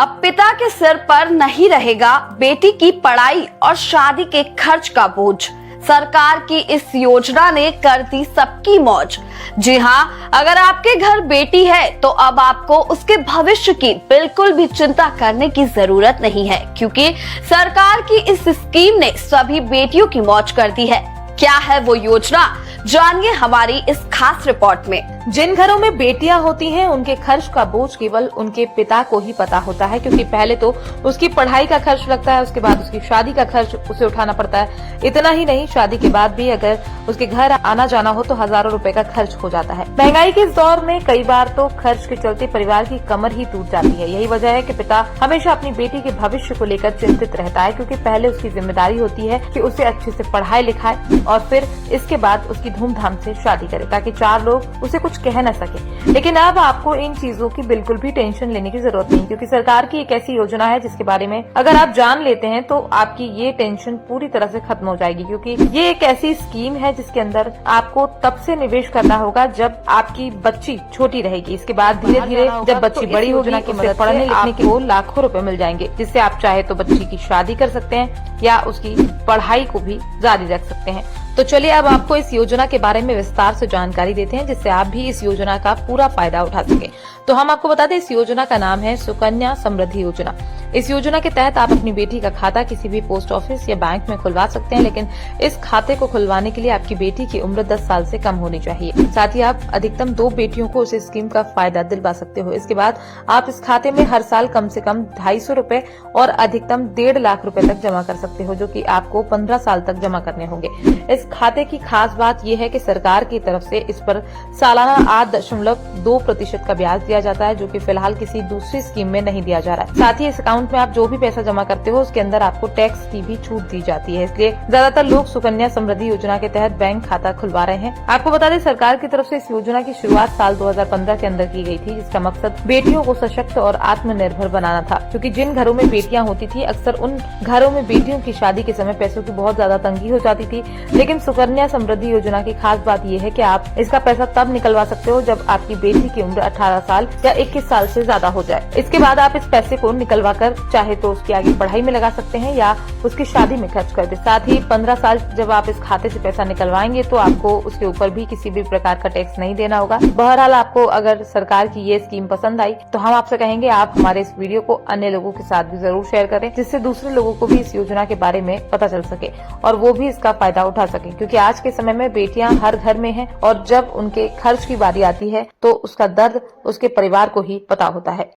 अब पिता के सिर पर नहीं रहेगा बेटी की पढ़ाई और शादी के खर्च का बोझ। सरकार की इस योजना ने कर दी सबकी मौज। जी हाँ, अगर आपके घर बेटी है तो अब आपको उसके भविष्य की बिल्कुल भी चिंता करने की जरूरत नहीं है, क्योंकि सरकार की इस स्कीम ने सभी बेटियों की मौज कर दी है। क्या है वो योजना, जानिए हमारी इस खास रिपोर्ट में। जिन घरों में बेटियां होती हैं उनके खर्च का बोझ केवल उनके पिता को ही पता होता है, क्योंकि पहले तो उसकी पढ़ाई का खर्च लगता है, उसके बाद उसकी शादी का खर्च उसे उठाना पड़ता है। इतना ही नहीं, शादी के बाद भी अगर उसके घर आना जाना हो तो हजारों रुपए का खर्च हो जाता है। महंगाई के इस दौर में कई बार तो खर्च के चलते परिवार की कमर ही टूट जाती है। यही वजह है कि पिता हमेशा अपनी बेटी के भविष्य को लेकर चिंतित रहता है, क्योंकि पहले उसकी जिम्मेदारी होती है कि उसे अच्छे से पढ़ाए लिखाए और फिर इसके बाद उसकी धूमधाम से शादी करे, ताकि चार लोग उसे कुछ कह न सके। लेकिन अब आपको इन चीजों की बिल्कुल भी टेंशन लेने की जरूरत नहीं, क्योंकि सरकार की एक ऐसी योजना है जिसके बारे में अगर आप जान लेते हैं तो आपकी ये टेंशन पूरी तरह से खत्म हो जाएगी। क्योंकि ये एक ऐसी स्कीम है जिसके अंदर आपको तब से निवेश करना होगा जब आपकी बच्ची छोटी रहेगी। इसके बाद धीरे धीरे जब बच्ची बड़ी होगी की मदद पढ़ने लिखने के लाखों रुपए मिल जाएंगे, जिससे आप चाहे तो बच्ची की शादी कर सकते हैं या उसकी पढ़ाई को भी जारी रख सकते हैं। तो चलिए अब आपको इस योजना के बारे में विस्तार से जानकारी देते हैं, जिससे आप भी इस योजना का पूरा फायदा उठा सके। तो हम आपको बता दें, इस योजना का नाम है सुकन्या समृद्धि योजना। इस योजना के तहत आप अपनी बेटी का खाता किसी भी पोस्ट ऑफिस या बैंक में खुलवा सकते हैं, लेकिन इस खाते को खुलवाने के लिए आपकी बेटी की उम्र 10 साल से कम होनी चाहिए। साथ ही आप अधिकतम 2 बेटियों को उस स्कीम का फायदा दिलवा सकते हो। इसके बाद आप इस खाते में हर साल कम से कम 250 रुपए और अधिकतम 1.5 लाख रुपए तक जमा कर सकते हो, जो कि आपको 15 साल तक जमा करने होंगे। इस खाते की खास बात यह है कि सरकार की तरफ से इस पर सालाना 8.2% का ब्याज दिया जाता है, जो कि फिलहाल किसी दूसरी स्कीम में नहीं दिया जा रहा है। साथ ही इस अकाउंट में आप जो भी पैसा जमा करते हो उसके अंदर आपको टैक्स की भी छूट दी जाती है। इसलिए ज्यादातर लोग सुकन्या समृद्धि योजना के तहत बैंक खाता खुलवा रहे हैं। आपको बता दें, सरकार की तरफ से इस योजना की शुरुआत साल 2015 के अंदर की गई थी, जिसका मकसद बेटियों को सशक्त और आत्मनिर्भर बनाना था। क्योंकि जिन घरों में बेटियां होती थी, अक्सर उन घरों में बेटियों की शादी के समय पैसों की बहुत ज्यादा तंगी हो जाती थी। लेकिन सुकन्या समृद्धि योजना की खास बात यह है कि आप इसका पैसा तब निकलवा सकते हो जब आपकी बेटी की उम्र 18 साल या 21 साल से ज्यादा हो जाए। इसके बाद आप इस पैसे को निकलवा कर चाहे तो उसकी आगे पढ़ाई में लगा सकते हैं या उसकी शादी में खर्च कर दे। साथ ही 15 साल जब आप इस खाते से पैसा निकलवाएंगे तो आपको उसके ऊपर भी किसी भी प्रकार का टैक्स नहीं देना होगा। बहरहाल, आपको अगर सरकार की ये स्कीम पसंद आई तो हम आपसे कहेंगे आप हमारे इस वीडियो को अन्य लोगों के साथ भी जरूर शेयर करें, जिससे दूसरे लोगों को भी इस योजना के बारे में पता चल सके और वो भी इसका फायदा उठा सके। क्योंकि आज के समय में बेटियां हर घर में हैं और जब उनके खर्च की बारी आती है तो उसका दर्द उसके परिवार को ही पता होता है।